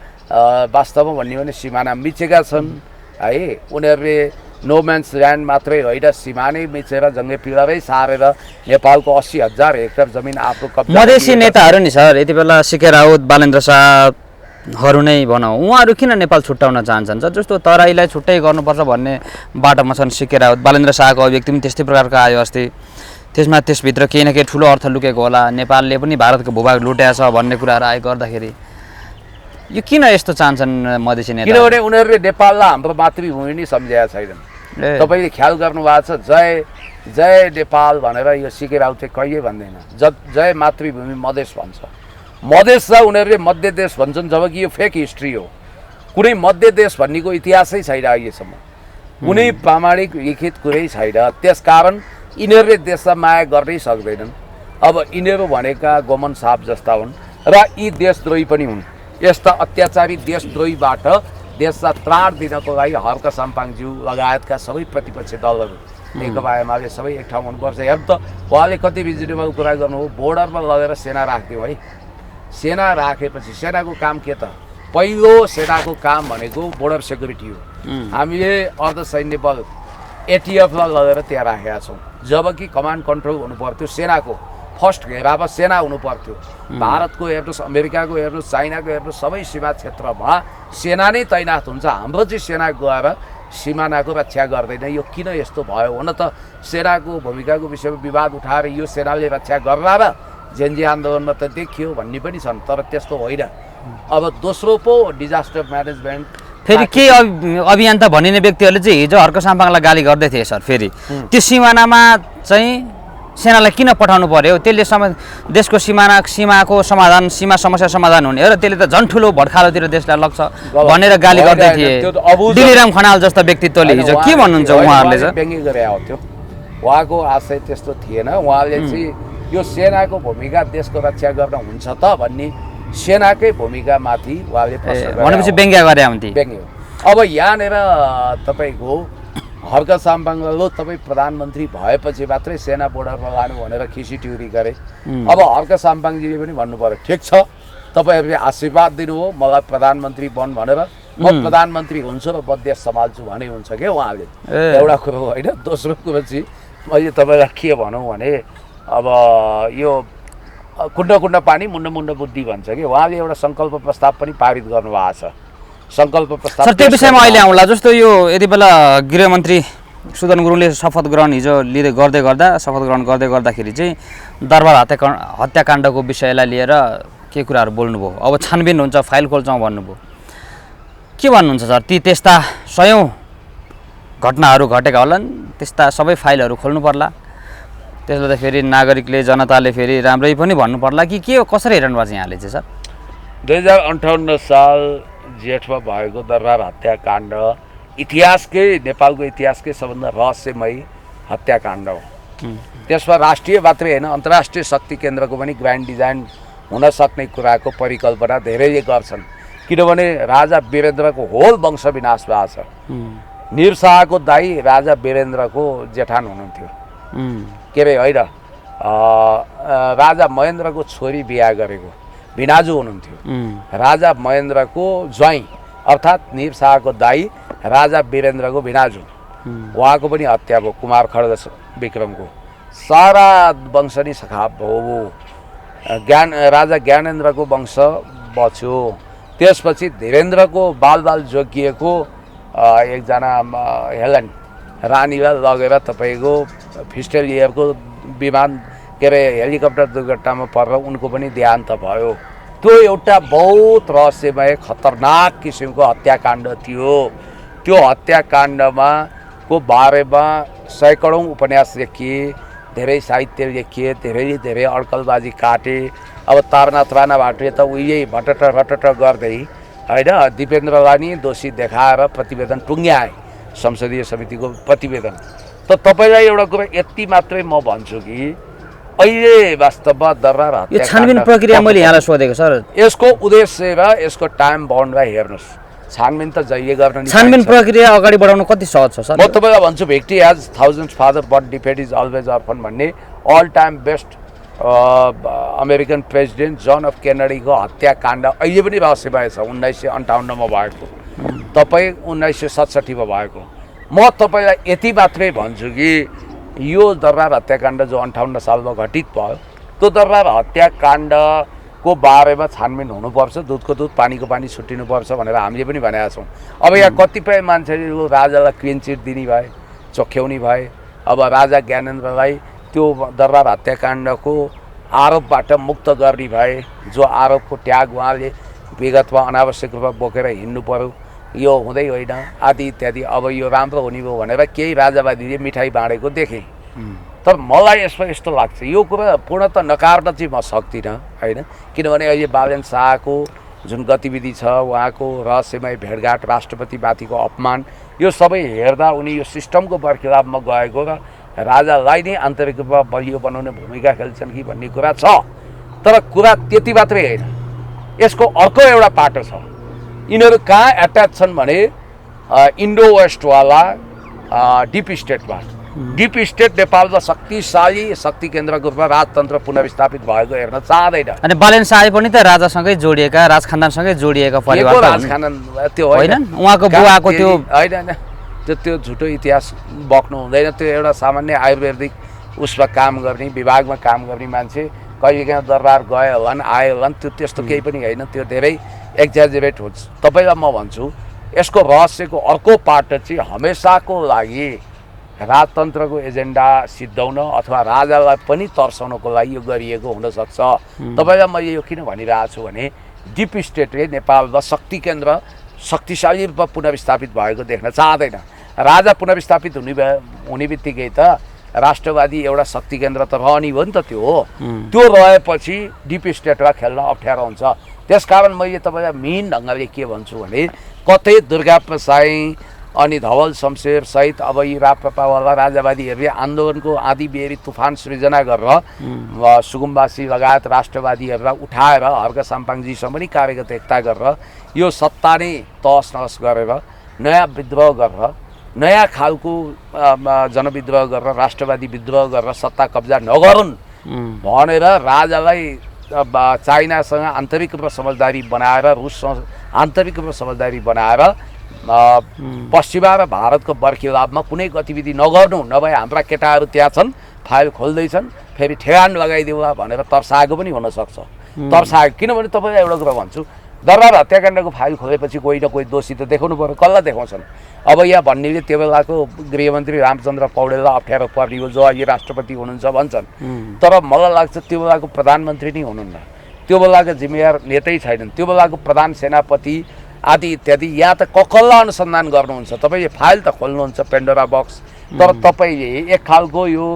वास्तवमा भन्ने भने सिमाना मिचेका छन् है। उनीहरूले नोम्यान्स ल्यान्ड मात्रै होइन, सिमा नै मिचेर जङ्गे पिलरै सारेर नेपालको 80,000 हेक्टर जमिन आफ्नो कब्जा। मधेसी नेताहरू नि सर यति बेला सिके राउत, बालेन्द्र शाहहरू नै भनौँ, उहाँहरू किन नेपाल छुट्याउन चाहन्छन् सर? जस्तो तराईलाई छुट्टै गर्नुपर्छ भन्ने बाटोमा छन् सिके राउत। बालेन्द्र शाहको अभिव्यक्ति पनि त्यस्तै प्रकारको आयो अस्ति। त्यसभित्र केही न केही ठुलो अर्थ लुकेको होला, नेपालले पनि भारतको भूभाग लुट्याछ भन्ने कुराहरू आए गर्दाखेरि यो किन यस्तो चाहन्छन् मधेसी नेता? किनभने उनीहरूले नेपाललाई हाम्रो मातृभूमि नै सम्झेका छैनन्। तपाईँले ख्याल गर्नुभएको छ, जय जय नेपाल भनेर यो सिके राउतले कहिले भन्दैन, जय मातृभूमि मधेस भन्छ। मधेसलाई उनीहरूले मध्य देश भन्छन्, जबकि यो फेक हिस्ट्री हो। कुनै मध्य देश भन्नेको इतिहासै छैन अहिलेसम्म, कुनै प्रामाणिक लिखित कुरै छैन। त्यसकारण यिनीहरूले देशलाई माया गर्नै सक्दैनन्। अब यिनीहरू भनेका गोमन साहब जस्ता हुन् र यी देशद्रोही पनि हुन्। यस्ता अत्याचारी देशद्रोहीबाट देशलाई त्राण दिनको लागि हर्क साम्पाङज्यू लगायतका सबै प्रतिपक्षी दलहरू, नेकपा एमाले सबै एक ठाउँ हुनुपर्छ। हेर्नु त उहाँले कति रिजनेबल कुरा गर्नुभयो, बोर्डरमा लगेर सेना राखिदियो है। सेना राखेपछि सेनाको काम के त? पहिलो सेनाको काम भनेको बोर्डर सेक्युरिटी हो। हामीले अर्धसैन्य बल ATF लाई लगेर त्यहाँ राखेका छौँ, जबकि कमान्ड कन्ट्रोल हुनु पर्थ्यो सेनाको। फर्स्ट घेरामा सेना हुनु पर्थ्यो। भारतको हेर्नुहोस्, अमेरिकाको हेर्नुहोस्, चाइनाको हेर्नुहोस्, सबै सीमा क्षेत्रमा सेना नै तैनात हुन्छ। हाम्रो चाहिँ सेना गएर सिमानाको रक्षा गर्दैन। यो किन यस्तो भयो? हुन त सेनाको भूमिकाको विषयमा विवाद उठाएर यो सेनाले रक्षा गर्ला र जेन्जी आन्दोलनमा त देखियो भन्ने पनि छन्, तर त्यस्तो होइन। अब दोस्रो पो डिजास्टर म्यानेजमेन्ट फेरि के अभियन्ता भनिने व्यक्तिहरूले चाहिँ हिजो हर्क साम्पाङलाई गाली गर्दै थिए सर। फेरि त्यो सिमानामा चाहिँ सेनालाई किन पठाउनु पर्यो? त्यसले देशको सीमाको समाधान, सीमा समस्या समाधान हुने हो र त्यसले त झन् ठुलो भड्खालोतिर देशलाई लग्छ भनेर गाली गर्दै थिए दिलीराम खनाल जस्ता व्यक्तित्वले। हिजो के भन्नुहुन्छ उहाँहरूले? व्यङ्ग्य गरे हो त्यो, उहाँको आशय त्यस्तो थिएन। उहाँले चाहिँ यो सेनाको भूमिका देशको रक्षा गर्न हुन्छ त भन्ने सेनाकै भूमिकामाथि उहाँले प्रश्न भनेपछि व्यङ्ग्य गरे हुन्थे। व्यङ्ग्य। अब यहाँनिर तपाईँको हर्क साम्पाङलो तपाईँ प्रधानमन्त्री भएपछि मात्रै सेना बोर्डरमा लानु भनेर खिसी ट्युरी गरे। अब हर्क साम्पाङजीले पनि भन्नु पर्यो ठिक छ तपाईँहरूले आशीर्वाद दिनुभयो मलाई प्रधानमन्त्री बन भनेर, म प्रधानमन्त्री हुन्छु र म देश सम्हाल्छु भने हुन्छ क्या उहाँले। एउटा कुरो होइन। दोस्रो कुरो चाहिँ मैले तपाईँलाई के भनौँ भने अब यो कुण्ड कुण्ड पानी मुण्ड मुण्ड बुद्धि भन्छ कि उहाँले एउटा सङ्कल्प प्रस्ताव पनि पारित गर्नुभएको छ। सङ्कल्प प्रस्ताव सर त्यो विषयमा अहिले आउँला। जस्तो यो यति बेला गृहमन्त्री सुदन गुरुङले शपथ ग्रहण हिजो गर्दै गर्दाखेरि चाहिँ दरबार हत्याकाण्डको विषयलाई लिएर के कुराहरू बोल्नुभयो। अब छानबिन हुन्छ, फाइल खोल्छौँ भन्नुभयो। के भन्नुहुन्छ सर? त्यस्ता सयौँ घटनाहरू घटेका होलान्, त्यस्ता सबै फाइलहरू खोल्नु पर्ला, त्यसले त फेरि नागरिकले जनताले फेरि राम्रै पनि भन्नु पर्ला कि के कसरी हेर्नु भएको छ यहाँले चाहिँ सर? 2058 साल जेठमा भएको दरबार हत्याकाण्ड नेपालको इतिहासकै सबभन्दा रहस्यमय हत्याकाण्ड हो। त्यसमा राष्ट्रिय मात्रै होइन अन्तर्राष्ट्रिय शक्ति केन्द्रको पनि ग्रान्ड डिजाइन हुन सक्ने कुराको परिकल्पना धेरैले गर्छन्। किनभने राजा वीरेन्द्रको होल वंश विनाश भएको छ। निर शाहको दाई राजा वीरेन्द्रको जेठान हुनुहुन्थ्यो, के अरे होइन राजा महेन्द्रको छोरी बिहा गरेको भिनाजु हुनुहुन्थ्यो। राजा महेन्द्रको ज्वाइँ अर्थात् निर शाहको दाई राजा वीरेन्द्रको भिनाजु, उहाँको पनि हत्या भयो कुमार खड्ग विक्रमको। सारा वंश नै सखाप भयो। राजा ज्ञानेन्द्रको वंश बच्यो। त्यसपछि धीरेन्द्रको बाल जोगिएको एकजना हेलन रानीलाई लगेर तपाईँको फिस्टल एयरको विमान के अरे हेलिकप्टर दुर्घटनामा परेर उनको पनि देहान्त भयो। त्यो एउटा बहुत रहस्यमय खतरनाक किसिमको हत्याकाण्ड थियो। त्यो हत्याकाण्डमा को बारेमा सैकडौँ उपन्यास लेखिए, धेरै साहित्य लेखिए, धेरै अड्कलबाजी काटे। अब तारनाथ राणाबाट त उहिले भटट रटट गर्दै होइन दिपेन्द्रलाई नि दोषी देखाएर प्रतिवेदन टुङ्ग्याए, संसदीय समितिको प्रतिवेदन। त तपाईँलाई एउटा कुरा यति मात्रै म भन्छु कि अहिले वास्तवमा दरबार यो छानबिन प्रक्रिया मैले यहाँलाई सोधेको सर, यसको उद्देश्य र यसको टाइम बाउन्डलाई हेर्नुहोस्। छानबिन त जहिले गर्न छानबिन प्रक्रिया अगाडि बढाउन कति सहज छ सर? म तपाईँलाई भन्छु victory has thousands father but defeat is always orphan भन्ने all time best American president John F केनेडीको हत्याकाण्ड अहिले पनि रहस्यमय छ। 1958 भएको, तपाईँ 1967 भएको। म तपाईँलाई यति मात्रै भन्छु कि यो दरबार हत्याकाण्ड जो 58 सालमा घटित भयो, त्यो दरबार हत्याकाण्डको बारेमा छानबिन हुनुपर्छ। दुधको दुध पानीको पानी छुट्टिनुपर्छ भनेर हामीले पनि भनेका छौँ। अब यहाँ कतिपय मान्छेले राजालाई क्लिन चिट दिने भए, चोख्याउने भए। अब राजा ज्ञानेन्द्रलाई त्यो दरबार हत्याकाण्डको आरोपबाट मुक्त गर्ने भए, जो आरोपको ट्याग उहाँले विगतमा अनावश्यक रूपमा बोकेर हिँड्नु पर्यो, यो हुँदै होइन आदि इत्यादि। अब यो राम्रो हुने भयो भनेर केही राजावादीले मिठाई बाँडेको देखेँ। तर मलाई यसमा यस्तो लाग्छ, यो कुरा पूर्णतः नकार्न चाहिँ म सक्दिनँ होइन। किनभने अहिले बालेन शाहको जुन गतिविधि छ, उहाँको रहस्यमय भेटघाट, राष्ट्रपतिमाथिको अपमान, यो सबै हेर्दा उनी यो सिस्टमको बरखिलाफमा गएको र राजालाई नै आन्तरिक रूपमा बलियो बनाउने भूमिका खेल्छन् कि भन्ने कुरा छ। तर कुरा त्यति मात्रै होइन, यसको अर्को एउटा पाटो छ। यिनीहरू कहाँ एट्याच छन् भने इन्डो वेस्टवाला डिप स्टेटमा। डिप स्टेट नेपालमा शक्तिशाली शक्ति केन्द्रको रूपमा राजतन्त्र पुनर्स्थापित भएको हेर्न चाहँदैन। अनि बालेन शाह पनि त राजासँगै जोडिएका, राजखानदानसँगै जोडिएका परिवार राजखानदान त्यो होइन, उहाँको बुवाको त्यो होइन, त्यो झुटो इतिहास बक्नु हुँदैन। त्यो एउटा सामान्य आयुर्वेदिक उसमा काम गर्ने, विभागमा काम गर्ने मान्छे कहिलेकाहीँ दरबार गए होलान्, आए होलान्, त्यो त्यस्तो केही पनि होइन। त्यो धेरै एक्जाजरेट हुन्छ। तपाईँलाई म भन्छु, यसको रहस्यको अर्को पार्ट चाहिँ हमेसाको लागि राजतन्त्रको एजेन्डा सिद्धाउन अथवा राजालाई पनि तर्साउनको लागि यो गरिएको हुनसक्छ। तपाईँलाई मैले यो किन भनिरहेको छु भने डिप स्टेटले नेपालमा शक्ति केन्द्र शक्तिशाली रूपमा पुनर्स्थापित भएको देख्न चाहँदैन। राजा पुनर्स्थापित हुने बित्तिकै त राष्ट्रवादी एउटा शक्ति केन्द्र त रहने हो नि त। त्यो हो, त्यो रहेपछि डिप स्टेटमा खेल्न अप्ठ्यारो हुन्छ। त्यसकारण मैले तपाईँलाई मेन ढङ्गले के भन्छु भने कतै दुर्गा प्रसाई अनि धवल शमशेर सहित अब यी राप्रपावाला राजावादीहरूले आन्दोलनको आँधी बेरी तुफान सृजना गरेर सुकुम्बासी लगायत राष्ट्रवादीहरूलाई उठाएर हर्क साम्पाङजीसँग पनि कार्यगत एकता गरेर यो सत्ता नै तहस नहस गरेर नयाँ विद्रोह गरेर नयाँ खालको जनविद्रोह गरेर राष्ट्रवादी विद्रोह गरेर सत्ता कब्जा नगरून् भनेर राजालाई चाइनासँग आन्तरिक रूपमा समझदारी बनाएर रुससँग आन्तरिक रूपमा समझदारी बनाएर पश्चिमा र भारतको बर्खिलाफमा कुनै गतिविधि नगर्नु, नभए हाम्रा केटाहरू त्यहाँ छन्, फाइल खोल्दैछन्, फेरि ठेगान लगाइदेऊला भनेर तर्साएको पनि हुनसक्छ। तर्साएको किनभने तपाईँलाई एउटा कुरा भन्छु, दरबार हत्याकाण्डको फाइल खोलेपछि कोही न कोही दोषी त देखाउनु पऱ्यो, कसलाई देखाउँछन्? अब यहाँ भन्नेले त्यो बेलाको गृहमन्त्री रामचन्द्र पौडेललाई अप्ठ्यारो परियो जो अहिले राष्ट्रपति हुनुहुन्छ भन्छन्, तर मलाई लाग्छ त्यो बेलाको प्रधानमन्त्री नै हुनुहुन्न, त्यो बेलाको जिम्मेवार नेतै छैनन्, त्यो बेलाको प्रधान सेनापति आदि इत्यादि यहाँ त कसलाई अनुसन्धान गर्नुहुन्छ? तपाईँले फाइल त खोल्नुहुन्छ पेन्डोरा बक्स, तर तपाईँले एक खालको यो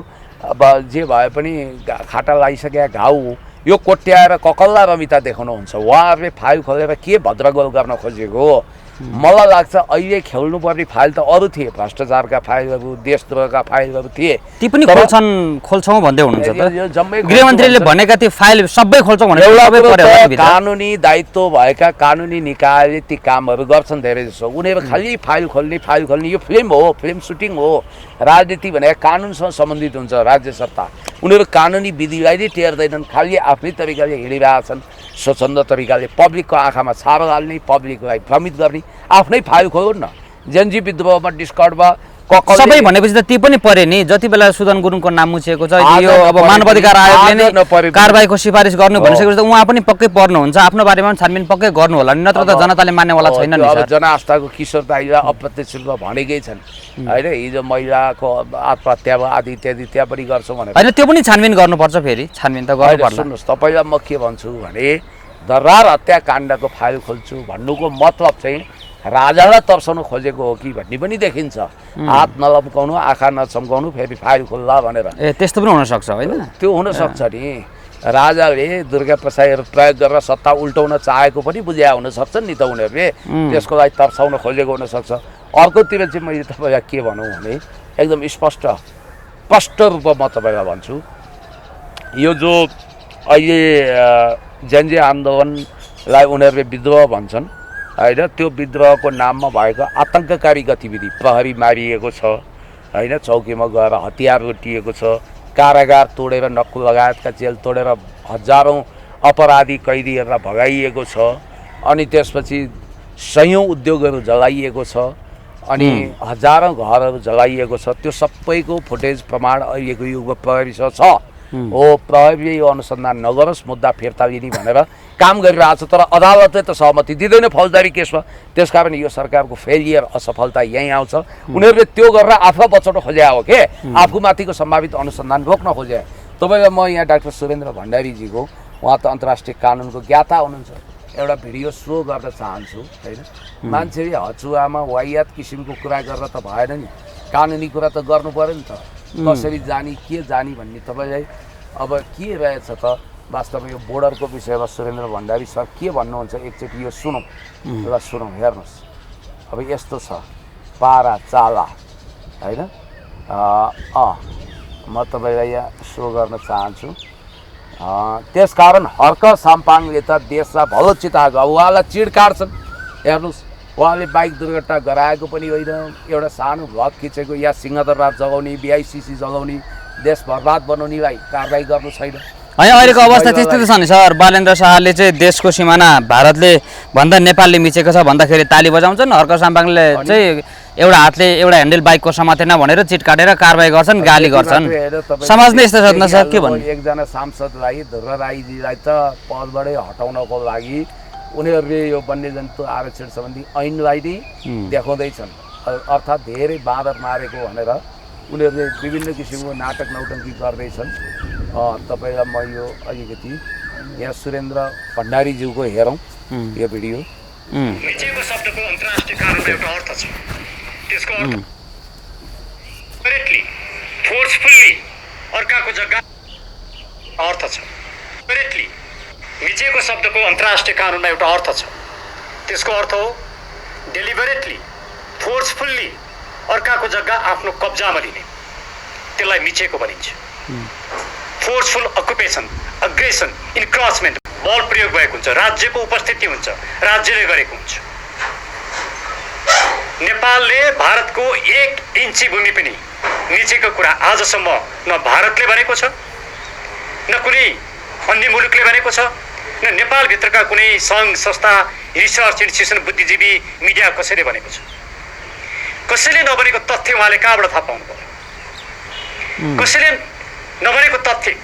अब जे भए पनि खाटा लागिसकेका घाउ यो कोट्याएर कसलाई रमिता देखाउनुहुन्छ? उहाँहरूले फाइल खोलेर के भद्रगोल गर्न खोजेको हो? मलाई लाग्छ अहिले खेल्नुपर्ने फाइल त अरू थिए, भ्रष्टाचारका फाइलहरू, देशद्रोहका फाइलहरू थिए, ती पनि खोल्छौँ भन्दै हुनुहुन्छ त? यो जम्मै गृहमन्त्रीले भनेका ती फाइल सबै खोल्छौँ भनेर कानुनी दायित्व भएका कानुनी निकायले ती कामहरू गर्छन् धेरै जसो। उनीहरू खालि फाइल खोल्ने यो फिल्म हो, फिल्म सुटिङ हो। राजनीति भनेको कानुनसँग सम्बन्धित हुन्छ, राज्य सत्ता उनीहरू कानुनी विधिलाई नै टेर्दैनन्, खालि आफ्नै तरिकाले हिँडिरहेछन्, स्वच्छन्द तरिकाले पब्लिकको आँखामा छारो हाल्ने, पब्लिकलाई भ्रमित गर्ने। आफ्नै फाइल खोल्नु न, जेनजी विद्रोहमा डिस्कर्डमा सबै भनेपछि त ती पनि परे नि। जति बेला सुदन गुरुङको नाम मुछिएको छ, यो अब मानव अधिकार आयोगले नै कारबाहीको सिफारिस गर्नु भनिसकेपछि त उहाँ पनि पक्कै पर्नुहुन्छ, आफ्नो बारेमा पनि छानबिन पक्कै गर्नु होला नि, नत्र त जनताले मान्नेवाला छैन नि सर। जनआस्थाको किशोर दाइलाई अप्रत्यक्ष रूपमा भनेकै छन् होइन, हिजो महिलाको आत्महत्या आदि इत्यादि त्यहाँ पनि गर्छौँ भनेर होइन, त्यो पनि छानबिन गर्नुपर्छ, फेरि छानबिन त गर्नुपर्छ। सुन्नुहोस्, तपाईँलाई म के भन्छु भने दरबार हत्याकाण्डको फाइल खोल्छु भन्नुको मतलब चाहिँ राजालाई तर्साउनु खोजेको हो कि भन्ने पनि देखिन्छ। हात नलम्काउनु, आँखा नचम्काउनु, फेरि फाइल खोल्ला भनेर। त्यस्तो पनि हुनसक्छ होइन? त्यो हुनसक्छ नि। राजाले दुर्गा प्रसादहरू प्रयोग गरेर सत्ता उल्टाउन चाहेको पनि बुझ्या हुनसक्छ नि त उनीहरूले, त्यसको लागि तर्साउन खोजेको हुनसक्छ। अर्कोतिर चाहिँ मैले तपाईँलाई के भनौँ भने एकदम स्पष्ट रूपमा म तपाईँलाई भन्छु, यो जो अहिले जनजे आन्दोलनलाई उनीहरूले विद्रोह भन्छन् होइन, त्यो विद्रोहको नाममा भएको आतङ्ककारी गतिविधि, प्रहरी मारिएको छ होइन, चौकीमा गएर हतियार लुटिएको छ, कारागार तोडेर नक्कु लगायतका जेल तोडेर हजारौँ अपराधी कैदीहरूलाई भगाइएको छ, अनि त्यसपछि सयौँ उद्योगहरू जलाइएको छ, अनि हजारौँ घरहरू जलाइएको छ। त्यो सबैको फुटेज प्रमाण अहिलेको युगमा प्रहरीसँग छ। हो, प्रहरीले यो अनुसन्धान नगरोस्, मुद्दा फिर्ता लिने भनेर काम गरिरहेको छ, तर अदालतले त सहमति दिँदैन फौजदारी केसमा। त्यसकारण यो सरकारको फेलियर, असफलता यहीँ आउँछ। उनीहरूले त्यो गरेर आफू बचाउन खोज्या हो के, आफूमाथिको सम्भावित अनुसन्धान रोक्न खोज्या। तपाईँलाई म यहाँ डाक्टर सुरेन्द्र भण्डारीजीको, उहाँ त अन्तर्राष्ट्रिय कानुनको ज्ञाता हुनुहुन्छ, एउटा भिडियो सो गर्न चाहन्छु होइन। मान्छेले हचुवामा वाहियात किसिमको कुरा गरेर त भएन नि, कानुनी कुरा त गर्नु पऱ्यो नि त। कसरी जानी, के जानी भन्ने तपाईँलाई अब के रहेछ त वास्तवमा यो बोर्डरको विषयमा सुरेन्द्र भण्डारी सर के भन्नुहुन्छ एकचोटि यो सुनौँ ल, सुनौँ, हेर्नुहोस्। अब यस्तो छ पारा चाला होइन, म तपाईँलाई यहाँ सो गर्न चाहन्छु। त्यसकारण हर्क साम्पाङले त देशलाई भलो चिताएको, अब उहाँलाई चिड काट्छन्। हेर्नुहोस्, उहाँले बाइक दुर्घटना गराएको पनि होइन, एउटा सानो भ्लग खिचेको या सिंहदरबार जगाउने, BICC जगाउने, देश बर्बाद बनाउनेलाई कारबाही गर्नु छैन। होइन, अहिलेको अवस्था त्यस्तै त छ नि सर। बालेन्द्र शाहले चाहिँ देशको सिमाना भारतले भन्दा नेपालले मिचेको छ भन्दाखेरि ताली बजाउँछन्, हर्क साम्पाङले चाहिँ एउटा हातले एउटा ह्यान्डल बाइकको समातेन भनेर चिट काटेर कारबाही गर्छन्, गाली गर्छन्। समाज नै यस्तो छ न सर, के भन्नु? एकजना सांसदलाई, ध्रुव राईजीलाई त पदबाटै हटाउनको लागि उनीहरूले यो वन्यजन्तु आरक्षण सम्बन्धी ऐनलाई नै देखाउँदैछन्, अर्थात् धेरै बाँदर मारेको भनेर उनीहरूले विभिन्न किसिमको नाटक नौटङ्की गर्दैछन्। तपाईँलाई म यो अलिकति यहाँ सुरेन्द्र भण्डारीज्यूको हेरौँ यो भिडियो। मिचेको शब्दको अन्तर्राष्ट्रिय कानुनमा एउटा अर्थ छ, त्यसको अर्थ करेक्टली फोर्सफुल्ली अर्काको जग्गा अर्थ छ। करेक्टली मिचेको शब्दको अन्तर्राष्ट्रिय कानुनमा एउटा अर्थ छ, त्यसको अर्थ हो डेलिबरेटली फोर्सफुल्ली अर्काको जग्गा आफ्नो कब्जामा लिने, त्यसलाई मिचेको भनिन्छ। फोर्सफुल अकुपेसन, अग्रेसन, इन्क्रोचमेन्ट, बल प्रयोग भएको हुन्छ, राज्यको उपस्थिति हुन्छ, राज्यले गरेको हुन्छ। नेपालले भारतको 1 इन्ची भूमि पनि मिचेको कुरा आजसम्म न भारतले भनेको छ, न कुनै अन्य मुलुकले भनेको छ, न नेपालभित्रका कुनै सङ्घ संस्था, रिसर्च इन्स्टिट्युसन, बुद्धिजीवी, मिडिया कसैले भनेको छ। कसैले नबनेको तथ्य उहाँले कहाँबाट थाहा पाउनु पर्यो? कसैले नबनेको तथ्य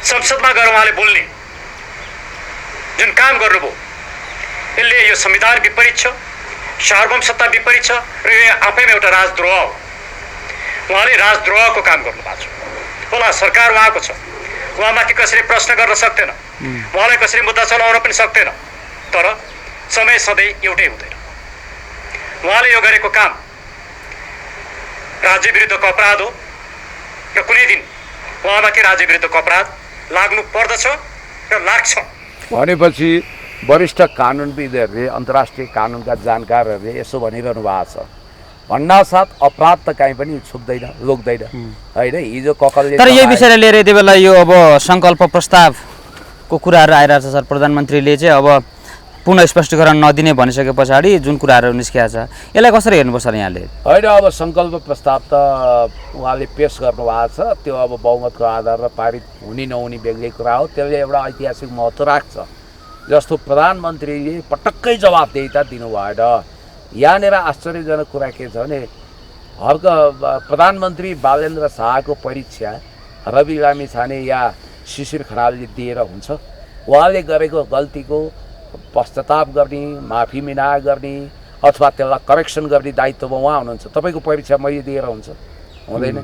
संसदमा गएर उहाँले बोल्ने जुन काम गर्नुभयो, यसले यो संविधान विपरीत छ, सार्वभौम सत्ता विपरीत छ र यो आफैमा एउटा राजद्रोह हो। उहाँले राजद्रोहको काम गर्नुभएको छ। होला सरकार उहाँको छ, उहाँमाथि कसैले प्रश्न गर्न सक्दैन, उहाँलाई कसैले मुद्दा चलाउन पनि सक्दैन, तर समय सधैँ एउटै हुँदैन। उहाँले यो गरेको काम राज्य विरुद्धको अपराध हो र कुनै दिन उहाँमाथि राज्य विरुद्धको अपराध लाग्नु पर्दछ र लाग्छ। भनेपछि वरिष्ठ कानुनविदहरूले, अन्तर्राष्ट्रिय कानुनका जानकारहरूले यसो भनिरहनु भएको छ, भन्नासाथ अपराध त कहीँ पनि छुप्दैन, लोक्दैन होइन। हिजो ककलले तर यही विषयलाई लिएर यति बेला यो अब सङ्कल्प प्रस्तावको कुराहरू आइरहेको छ सर। प्रधानमन्त्रीले चाहिँ अब पुनः स्पष्टीकरण नदिने भनिसके पछाडि जुन कुराहरू निस्किएको छ, यसलाई कसरी हेर्नुपर्छ सर यहाँले? होइन, अब सङ्कल्प प्रस्ताव त उहाँले पेस गर्नुभएको छ, त्यो अब बहुमतको आधारमा पारित हुने नहुने बेग्लै कुरा हो। त्यसले एउटा ऐतिहासिक महत्त्व राख्छ। जस्तो प्रधानमन्त्रीले पटक्कै जवाबदेहिता दिनु भएन। यहाँनिर आश्चर्यजनक कुरा के छ भने प्रधानमन्त्री बालेन्द्र शाहको परीक्षा रवि लामिछाने या शिशिर खनालले दिएर हुन्छ? उहाँले गरेको गल्तीको पश्चाताप गर्ने, माफी मिना गर्ने अथवा त्यसलाई करेक्सन गर्ने दायित्वमा उहाँ हुनुहुन्छ। तपाईँको परीक्षा मैले दिएर हुन्छ? हुँदैन।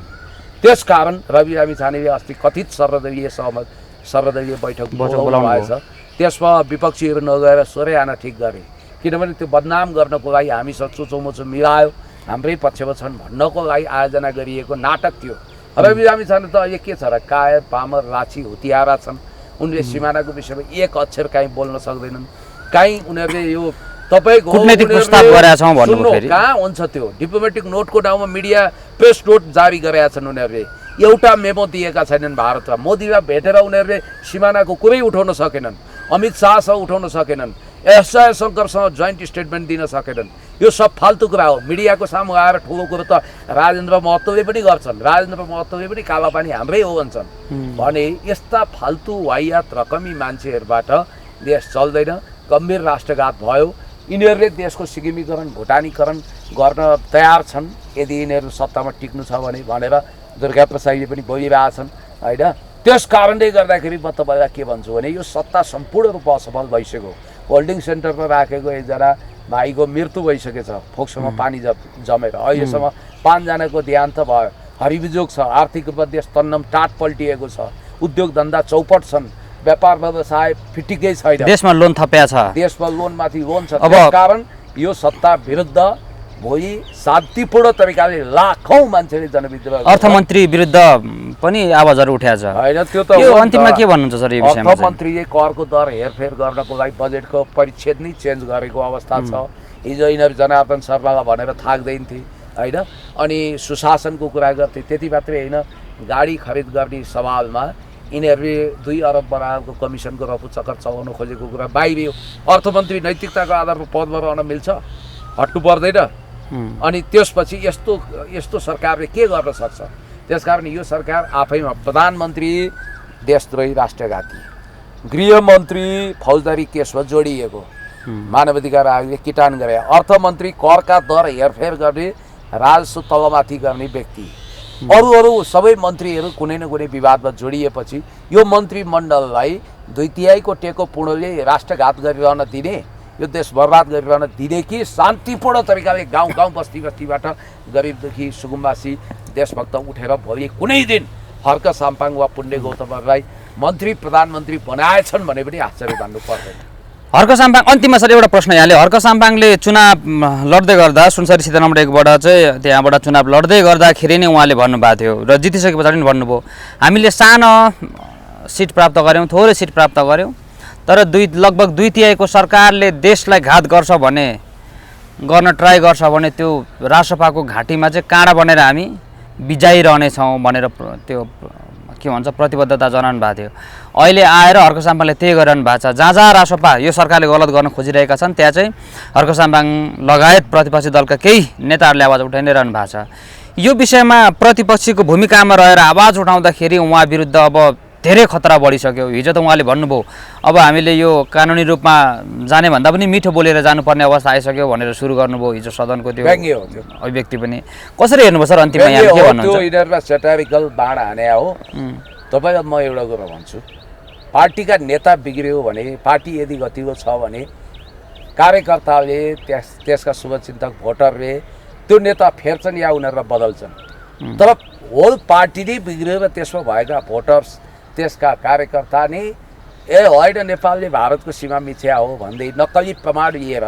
त्यसकारण रवि लामिछानेले अस्ति कथित सर्वदलीय बैठक बोलाउनु भएछ, त्यसमा विपक्षीहरू नगएर स्वरै आना ठिक गरे, किनभने त्यो बदनाम गर्नको लागि हामीसँग चुचोमुचो मिलायो, हाम्रै पक्षमा छन् भन्नको लागि आयोजना गरिएको नाटक थियो। रवि लामिछाने त अहिले के छ र, कायर पामर लाछी हुतियारा छन्। उनले सिमानाको विषयमा एक अक्षर काहीँ बोल्न सक्दैनन्। काहीँ उनीहरूले यो तपाईँको कहाँ हुन्छ त्यो डिप्लोमेटिक नोटको ठाउँमा मिडिया प्रेस नोट जारी गरेका छन् उनीहरूले। एउटा मेमो दिएका छैनन् भारतमा। मोदीलाई भेटेर उनीहरूले सिमानाको कुरै उठाउन सकेनन्, अमित शाहसँग उठाउन सकेनन्, एसआई शङ्करसँग जोइन्ट स्टेटमेन्ट दिन सकेनन्। यो सब फाल्तु कुरा हो। मिडियाको सामु आएर ठुलो कुरो त राजेन्द्र महतोले पनि गर्छन्, राजेन्द्र महतोले पनि कालापानी हाम्रै हो भन्छन्। भने यस्ता फाल्तु वाहियात रकमी मान्छेहरूबाट देश चल्दैन। गम्भीर राष्ट्रघात भयो। यिनीहरूले देशको सिक्किमीकरण, भुटानीकरण गर्न तयार छन् यदि यिनीहरू सत्तामा टिक्नु छ भनेर दुर्गा प्रसादले पनि बोलिरहेछन् होइन। त्यस कारणले गर्दाखेरि म तपाईँलाई के भन्छु भने यो सत्ता सम्पूर्ण रूपमा असफल भइसक्यो। होल्डिङ सेन्टरमा राखेको एकजना भाइको मृत्यु भइसकेछ फोक्सोमा पानी जमेर। अहिलेसम्म 5 जनाको देहान्त भयो। हरिबिजोग छ। आर्थिक रूपमा देश तन्नम टाट पल्टिएको छ। उद्योग धन्दा चौपट छन्। व्यापार व्यवसाय फिटिकै छैन। देशमा लोन थपिया छ। देशमा लोनमाथि लोन छ। त्यस कारण यो सत्ता विरुद्ध भोलि शान्तिपूर्ण तरिकाले लाखौँ मान्छेले जनविद्रोह, अर्थमन्त्री विरुद्ध पनि आवाजहरू उठाएको छ होइन। त्यो त अन्तिममा के भन्नुहुन्छ सर यो विषयमा? अर्थमन्त्रीले करको दर हेरफेर गर्नको लागि बजेटको परिच्छेद नै चेन्ज गरेको अवस्था छ। हिजो यिनीहरू जनार्दन शर्मालाई भनेर थाक्दैन थिए होइन। अनि सुशासनको कुरा गर्थे। त्यति मात्रै होइन, गाडी खरिद गर्ने सवालमा यिनीहरूले 2 अरब बराबरको कमिसनको रफू चक्कर चलाउन खोजेको कुरा बाहिरियो। अर्थमन्त्री नैतिकताको आधारमा पदमा रहन मिल्छ? हट्नु पर्दैन। अनि त्यसपछि यस्तो सरकारले के गर्न सक्छ? त्यसकारण यो सरकार आफैमा प्रधानमन्त्री देशद्रोही, राष्ट्रघाती, गृहमन्त्री फौजदारी केसमा जोडिएको, मानवाधिकार आयोगले किटान गरे, अर्थमन्त्री करका दर हेरफेर गर्ने, राजस्व तलमाथि गर्ने व्यक्ति, अरू सबै मन्त्रीहरू कुनै न कुनै विवादमा जोडिएपछि यो मन्त्रीमण्डललाई 2/3 टेको पूर्णले राष्ट्रघात गरिरहन दिने, यो देश बर्बाद गरिरहन दिने कि शान्तिपूर्ण तरिकाले गाउँ बस्तीबाट गरिबदेखि सुकुम्बासी देशभक्त उठेर भोलि कुनै दिन हर्क साम्पाङ वा पुण्य गौतमलाई मन्त्री प्रधानमन्त्री बनाएछन् भने पनि आश्चर्य मान्नु पर्दैन। हर्क साम्पाङ, अन्तिममा सर एउटा प्रश्न यहाँले, हर्क साम्पाङले चुनाव लड्दै गर्दा सुनसरी सीता नम्बर 1बाट चाहिँ त्यहाँबाट चुनाव लड्दै गर्दाखेरि नै उहाँले भन्नुभएको थियो र जितिसके पछाडि पनि भन्नुभयो, हामीले सानो सिट प्राप्त गऱ्यौँ, थोरै सिट प्राप्त गऱ्यौँ, तर लगभग 2/3 सरकारले देशलाई घात गर्छ भने गर्न ट्राई गर्छ भने त्यो रासपाको घाँटीमा चाहिँ काँडा बनेर हामी बिजाइरहनेछौँ भनेर त्यो के भन्छ प्रतिबद्धता जनाउनु भएको थियो। अहिले आएर हर्क साम्बाङले त्यही गरिरहनु भएको छ। जहाँ जहाँ रासपा यो सरकारले गलत गर्न खोजिरहेका छन् त्यहाँ चाहिँ हर्क साम्बाङ लगायत प्रतिपक्षी दलका केही नेताहरूले आवाज उठाइ नै रहनु भएको छ। यो विषयमा प्रतिपक्षीको भूमिकामा रहेर आवाज उठाउँदाखेरि उहाँ विरुद्ध अब धेरै खतरा बढिसक्यो। हिजो त उहाँले भन्नुभयो अब हामीले यो कानुनी रूपमा जाने भन्दा पनि मिठो बोलेर जानुपर्ने अवस्था आइसक्यो भनेर सुरु गर्नुभयो हिजो सदनको त्यो अभिव्यक्ति पनि। कसरी हेर्नुभयो सर अन्तिममा यहाँ के भन्नुहुन्छ? त्यो यिनीहरुमा सेटारिकल बाण हाने हो। तपाईलाई म एउटा कुरा भन्छु, पार्टीका नेता बिग्रियो भने, पार्टी यदि गतिको छ भने कार्यकर्ताले त्यसका शुभचिन्तक भोटरले त्यो नेता फेर्छन् या उनीहरुलाई बदल्छन्। तर होल पार्टी नै बिग्रियो र त्यसमा भएका भोटर्स त्यसका कार्यकर्ता नै होइन नेपालले भारतको सीमा मिथ्या हो भन्दै नक्कली प्रमाण लिएर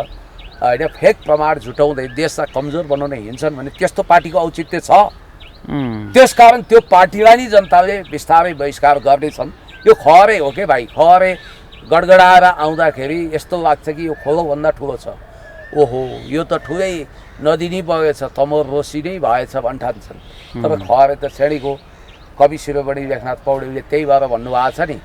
होइन फेक प्रमाण झुटाउँदै देशलाई कमजोर बनाउन हिँड्छन् भने त्यस्तो पार्टीको औचित्य छ। त्यसकारण त्यो पार्टीलाई नै जनताले बिस्तारै बहिष्कार गर्नेछन्। यो खरै हो के भाइ, खरै गडगडाएर आउँदाखेरि यस्तो लाग्छ कि यो खोलोभन्दा ठुलो छ। ओहो यो त ठुलै नदी नै बगेछ, तमोर रोसी नै भएछ भन्ठान्छन्। तर खरे त श्रेणीको कवि शिरोमणि लेखनाथ पौडेलले त्यही भएर भन्नुभएको छ नि,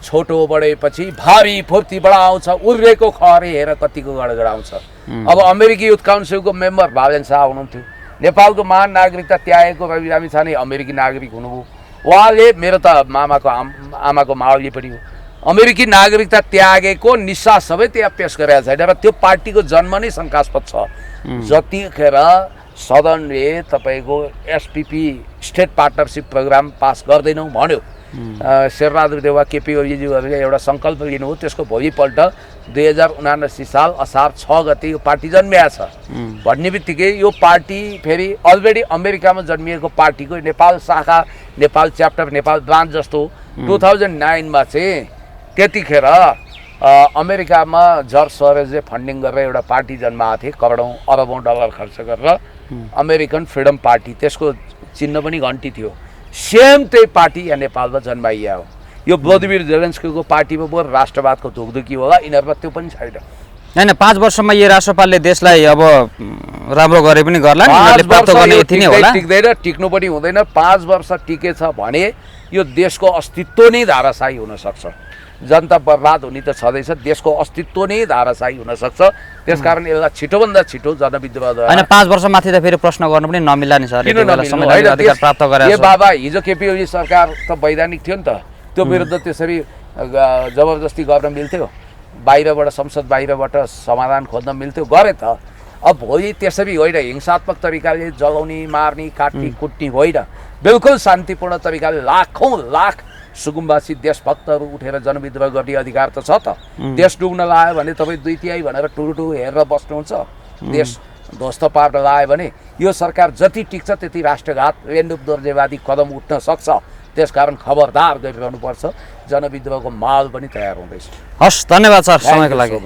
छोटो बढेपछि भारी फुर्ती बढाउँछ, उर्रेको खरे हेर कतिको गडगडाउँछ। अब अमेरिकी युथ काउन्सिलको मेम्बर भावेन शाह हुनुहुन्थ्यो, नेपालको महान नागरिकता त्यागेको रवि लामिछाने अमेरिकी नागरिक हुनुभयो। उहाँले मेरो त आमाको मावली पनि हो, अमेरिकी नागरिकता त्यागेको निस्सा सबै त्यहाँ पेश गरेका छैन र त्यो पार्टीको जन्म नै शङ्कास्पद छ। जतिखेर सदनले तपाईँको SPP state partnership programme pass गर्दैनौँ भन्यो, शेरबहादुर देउवा केपी ओलीज्यूहरूले एउटा सङ्कल्प लिनुभयो। त्यसको भोलिपल्ट 2079 साल असार 6 गते यो पार्टी जन्मिया छ भन्ने बित्तिकै यो पार्टी फेरि अलरेडी अमेरिकामा जन्मिएको पार्टीको नेपाल शाखा, नेपाल च्याप्टर, नेपाल ब्रान्च जस्तो 2009 मा चाहिँ त्यतिखेर अमेरिकामा जर्ज सोरोजले फन्डिङ गरेर एउटा पार्टी जन्माएको थिए, करोडौँ अरबौँ डलर खर्च गरेर, अमेरिकन फ्रिडम पार्टी। त्यसको चिन्ह पनि घन्टी थियो। सेम त्यही पार्टी यहाँ नेपालमा जन्माइया हो। यो भ्लादिमिर जेलेन्स्कीको पार्टीमा बरु राष्ट्रवादको धुकधुकी होला, यिनीहरूमा त्यो पनि छैन। हैन 5 वर्षमा यो राष्ट्रपालले देशलाई अब राम्रो गरे पनि गर्ला, यिनीहरूले प्राप्त गर्ने यति नै होला। टिक्दैन, टिक्नु पनि हुँदैन। 5 वर्ष टिकेछ भने यो देशको अस्तित्व नै धाराशायी हुन सक्छ। जनता बर्बाद हुने त छँदैछ, देशको अस्तित्व नै धाराशायी हुन सक्छ। त्यसकारण यसलाई छिटोभन्दा छिटो जनविद्रोह हैन 5 वर्ष माथि त फेरि प्रश्न गर्नु पनि नमिल्ला नि सर। अधिकार प्राप्त गरे ए बाबा, हिजो केपी ओली सरकार त वैधानिक थियो नि त, त्यो विरुद्ध त्यसरी जबरजस्ती गर्न मिल्थ्यो? बाहिरबाट, संसद बाहिरबाट समाधान खोज्न मिल्थ्यो? गरे त। अब भोलि त्यसरी होइन, हिंसात्मक तरिकाले जलाउने, मार्ने, काट्ने, कुट्ने होइन, बिल्कुल शान्तिपूर्ण तरिकाले लाखौँ लाख सुकुम्बासी देशभक्तहरू उठेर जनविद्रोह गर्ने अधिकार त छ त। देश डुब्न लाग्यो भने तपाईँ 2/3 भनेर टुरुटु हेरेर बस्नुहुन्छ? देश ध्वस्त पार्न लाग्यो भने यो सरकार जति टिक्छ त्यति राष्ट्रघात, रेन्डुप दर्जेवादी कदम उठ्न सक्छ। त्यसकारण खबरदार गरिरहनुपर्छ। जनविद्रोहको माहौल पनि तयार हुँदैछ। हस्, धन्यवाद सर समयको लागि।